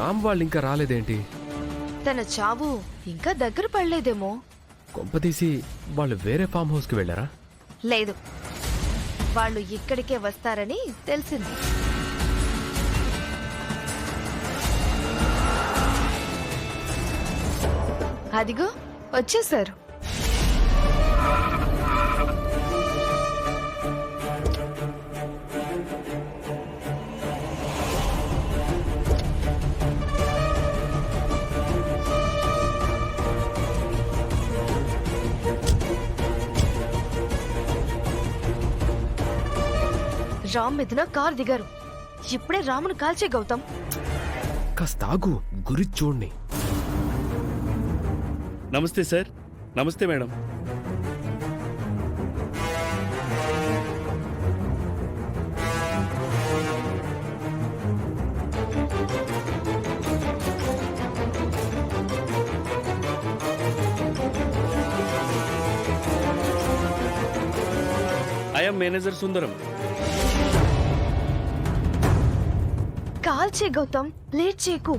రామ్ వాళ్ళు ఇంకా రాలేదేంటి? తన చావు ఇంకా దగ్గర పడలేదేమో. కొంపతీసి వాళ్ళు వేరే ఫామ్ హౌస్ కి వెళ్ళారా? లేదు, వాళ్ళు ఇక్కడికే వస్తారని తెలిసింది. అదిగో వచ్చేసారు. రామ్ మీదన కార్ దిగారు. ఇప్పుడే రామును కాల్చే గౌతమ్. కాస్త ఆగు, గురి చూడండి. నమస్తే సార్. నమస్తే మేడం. ఐఎమ్ మేనేజర్ సుందరం. కాల్చే గౌతమ్, లేట్ చేయకు.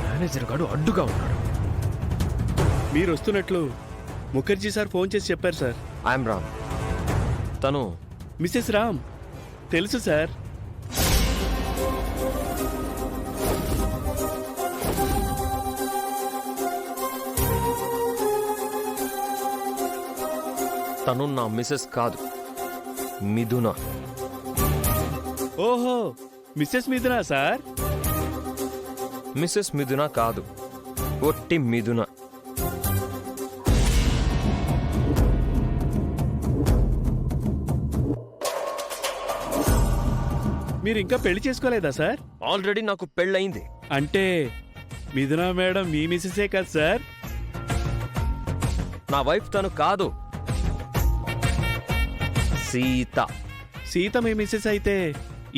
మేనేజర్ గాడు అడ్డుగా ఉన్నాడు. మీరు వస్తున్నట్లు ముఖర్జీ సార్ ఫోన్ చేసి చెప్పారు సార్. ఐఎమ్ రామ్. తను మిసెస్ రామ్. తెలుసు సార్. తను నా మిసెస్ కాదు, మిథున. ఓహో, మిసెస్ మిథునా సార్. మిసెస్ మిథున కాదు, ఒట్టి మిథున. మీరు ఇంకా పెళ్లి చేసుకోలేదా సార్? ఆల్రెడీ నాకు పెళ్ళయింది. అంటే మిథునా మేడం మీ మిసెసే కదా సార్? నా వైఫ్ తను కాదు, సీత. సీత మీ మిసెస్ అయితే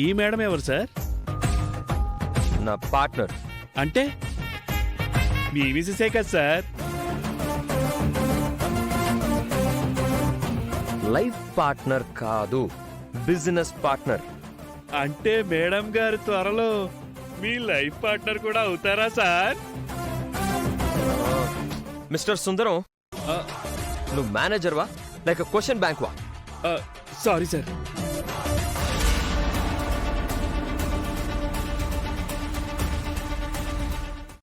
ఈ మేడం ఎవరు సార్? నా పార్ట్నర్. అంటే మీ మిసెసే కదా సార్? లైఫ్ పార్ట్నర్ కాదు, బిజినెస్ పార్ట్నర్. అంటే మేడం గారు త్వరలో మీ లైఫ్ పార్ట్నర్ కూడా అవుతారా సార్? మిస్టర్ సుందరం, నువ్వు మేనేజర్వా లేక క్వశ్చన్ బ్యాంక్ వా? Sorry sir.